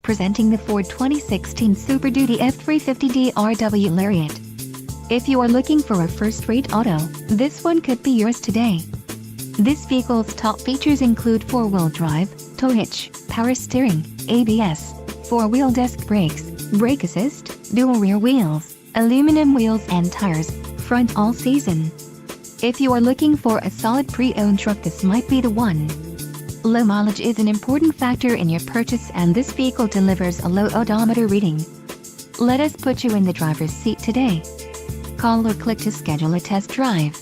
Presenting the Ford 2016 Super Duty F-350 DRW Lariat. If you are looking for a first-rate auto, this one could be yours today. This vehicle's top features include 4-wheel drive, tow hitch, power steering, ABS, 4-wheel disc brakes, brake assist, dual rear wheels, aluminum wheels and tires, front all-season. If you are looking for a solid pre-owned truck, this might be the one. Low mileage is an important factor in your purchase, and this vehicle delivers a low odometer reading. Let us put you in the driver's seat today. Call or click to schedule a test drive.